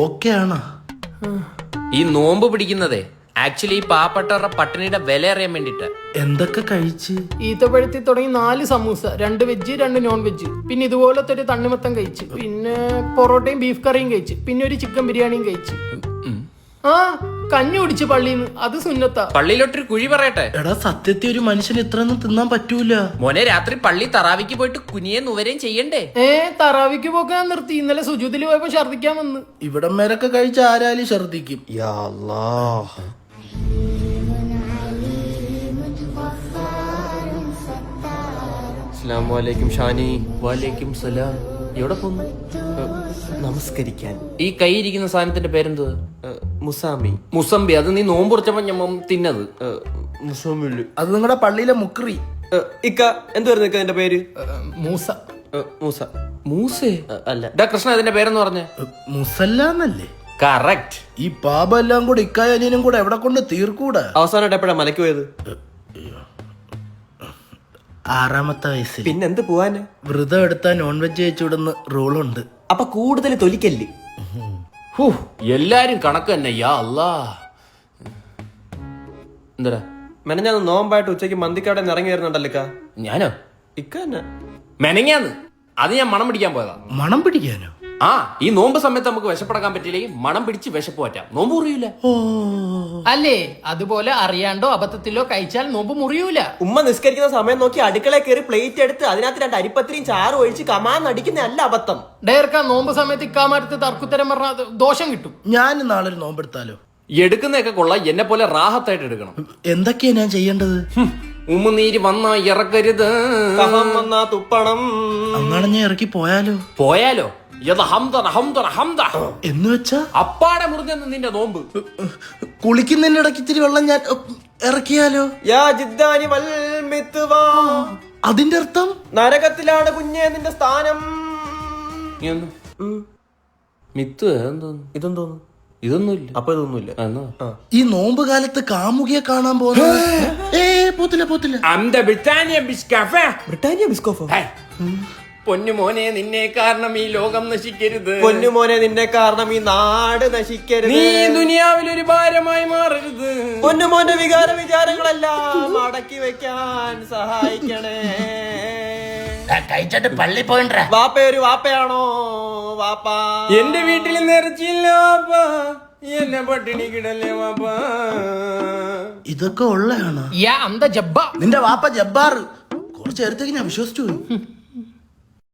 Okay ആണോ? ഈ നോമ്പ് പിടിക്കുന്നതേ ആക്ച്വലി ഈ പാവപ്പെട്ടവരുടെ പട്ടിണിയുടെ വില അറിയാൻ വേണ്ടിട്ട്. എന്തൊക്കെ കഴിച്ച്? ഈത്തപ്പഴത്തിൽ തുടങ്ങി 4 സമൂസ, 2 വെജ് 2 നോൺ വെജ്, പിന്നെ ഇതുപോലത്തെ ഒരു തണ്ണിമത്തം കഴിച്ച്, പിന്നെ പൊറോട്ടയും ബീഫ് കറിയും കഴിച്ച്, പിന്നെ ഒരു ചിക്കൻ ബിരിയാണിയും കഴിച്ച്. ആ കഞ്ഞി കുടിച്ച് പള്ളിന്ന്, അത് സുന്നത്താ. പള്ളിയിലോട്ടൊരു കുഴി പറയട്ടെ. എടാ സത്യത്തിൽ ഒരു മനുഷ്യന് ഇത്രയൊന്നും തിന്നാൻ പറ്റൂല. മോനെ രാത്രി പള്ളി തറാവിക്ക് പോയിട്ട് കുനിയെ നുവരെയും ചെയ്യണ്ടേ? തറാവിക്ക് പോക്കാൻ നിർത്തി. ഇന്നലെ സുജൂദിൽ പോയപ്പോ ഛർദിക്കാൻ വന്ന്. ഇവിടം വരൊക്കെ കഴിച്ച ആരാലും ഛർദിക്കും. യാ അല്ലാഹ്. അസ്സലാമു അലൈക്കും ഷാനി. വലൈക്കും സലാം. എവിടെ പോന്നു? നമസ്കരിക്കാൻ. ഈ കൈ ഇരിക്കുന്ന സാധനത്തിന്റെ പേരെന്ത്? മുസാമി. മുസമ്പി. അത് നീ നോമ്പ് കുറച്ചപ്പോ ഞാൻ തിന്നത്. മുസാമില്. അത് നിങ്ങളുടെ പള്ളിയിലെ മുക്രി. ഇക്ക എന്തുവായിരുന്നു ഇക്ക എന്റെ പേര്? മൂസ. മൂസ. മൂസേ അല്ല. ഡാ കൃഷ്ണ ഇതിന്റെ പേരെന്ന് പറഞ്ഞേ? മുസല്ലാന്നല്ലേ? കറക്റ്റ്. ഈ പാപ എല്ലാം കൂടെ ഇക്കായനും കൂടെ എവിടെ കൊണ്ട് തീർക്കൂടാ? അവസാനമായിട്ട് എപ്പോഴാ മലക്ക് പോയത്? 6ാമത്തെ വയസ്സിൽ. പിന്നെന്ത് പോവാന്? വ്രതം എടുത്താൽ നോൺ വെജ് കഴിച്ചുവിടുന്ന റൂളുണ്ട്. അപ്പൊ കൂടുതൽ തൊലിക്കല്ല്. എല്ലാരും കണക്ക് തന്നെ. യാ അല്ലാ. എന്താ മെനഞ്ഞാൻ നോമ്പായിട്ട് ഉച്ചയ്ക്ക് മന്തിക്കവിടെ ഇറങ്ങി വരുന്നുണ്ടല്ലോ ഇക്ക. ഞാനോ? ഇക്ക തന്നെ മെനങ്ങാന്ന്. അത് ഞാൻ മണം പിടിക്കാൻ പോയതാ. മണം പിടിക്കാനോ? ആ ഈ നോമ്പ് സമയത്ത് നമുക്ക് വിശപ്പടക്കാൻ പറ്റില്ലെങ്കിൽ മണം പിടിച്ച് വിശപ്പ് പറ്റാം. നോമ്പ് മുറിയൂല. അല്ലേ? അതുപോലെ അറിയാണ്ടോ അബദ്ധത്തിലോ കഴിച്ചാൽ നോമ്പ് മുറിയൂല. ഉമ്മ നിസ്കരിക്കുന്ന സമയം നോക്കി അടുക്കളയിൽ കയറി പ്ലേറ്റ് എടുത്ത് അതിനകത്ത് 2 അരിപ്പത്തിരിയും ചാറ് ഒഴിച്ച് കമാന്ന് അടിക്കുന്ന അല്ല അബദ്ധം. ഡയർക്ക നോമ്പ് സമയത്ത് ഇക്കാമാരത്ത് തർക്കുത്തരം പറഞ്ഞാൽ ദോഷം കിട്ടും. ഞാൻ നാളെ ഒരു നോമ്പെടുത്താലോ? എടുക്കുന്നതൊക്കെ കൊള്ളാം. എന്നെ പോലെ റാഹത്തായിട്ട് എടുക്കണം. എന്തൊക്കെയാ ഞാൻ ചെയ്യേണ്ടത്? ഉമ്മുനീര് വന്നാ ഇറക്കരുത്. കഫം വന്നാ തുപ്പണം. അങ്ങനെ ഞാൻ ഇറക്കി പോയാലോ? പോയാലോ? എന്ന് വെച്ചാ അപ്പാടെ മുറിഞ്ഞെന്ന് നിന്റെ നോമ്പ്. കുളിക്കുന്നതിന്റെ ഇടയ്ക്ക് ഇത്തിരി വെള്ളം ഞാൻ ഇറക്കിയാലോ? യാ ജിദ്ദാനി വൽ മിത്വാ. അതിന്റെ അർത്ഥം നരകത്തിലാണ് കുഞ്ഞേ നിന്റെ സ്ഥാനം. മിത്ത് എന്തോന്നു? ഇതെന്തോന്നു? ഇതൊന്നുമില്ല. അപ്പൊ ഇതൊന്നുമില്ല. ഈ നോമ്പ് കാലത്ത് കാമുകിയെ കാണാൻ പോകുന്ന പോത്തില്ല. ബ്രിട്ടാനിയ ബിസ്കോഫോ? പൊന്നുമോനെ നിന്നെ കാരണം ഈ ലോകം നശിക്കരുത്. പൊന്നുമോനെ നിന്നെ കാരണം ഈ നാട് നശിക്കരുത്. നീ ദുനിയാവിൽ ഒരു ഭാരമായി മാറരുത്. പൊന്നുമോന്റെ വികാര വിചാരങ്ങളെല്ലാം അടക്കി വെക്കാൻ സഹായിക്കണേ. കഴിച്ചിട്ട് പള്ളി പോയിട്ടാ. വാപ്പ ഒരു വാപ്പയാണോ? വാപ്പ എന്റെ വീട്ടിൽ നിറച്ചില്ല വാപ്പാ. എന്നെ പട്ടിണി കിടല്ലേ വാപ്പാ. ഇതൊക്കെ ഉള്ളതാണ്. യാ അന്ത ജബ്ബ. നിന്റെ വാപ്പ ജബ്ബാർ. കുറച്ച് നേരത്തേക്ക് ഞാൻ വിശ്വസിച്ചു പോയി.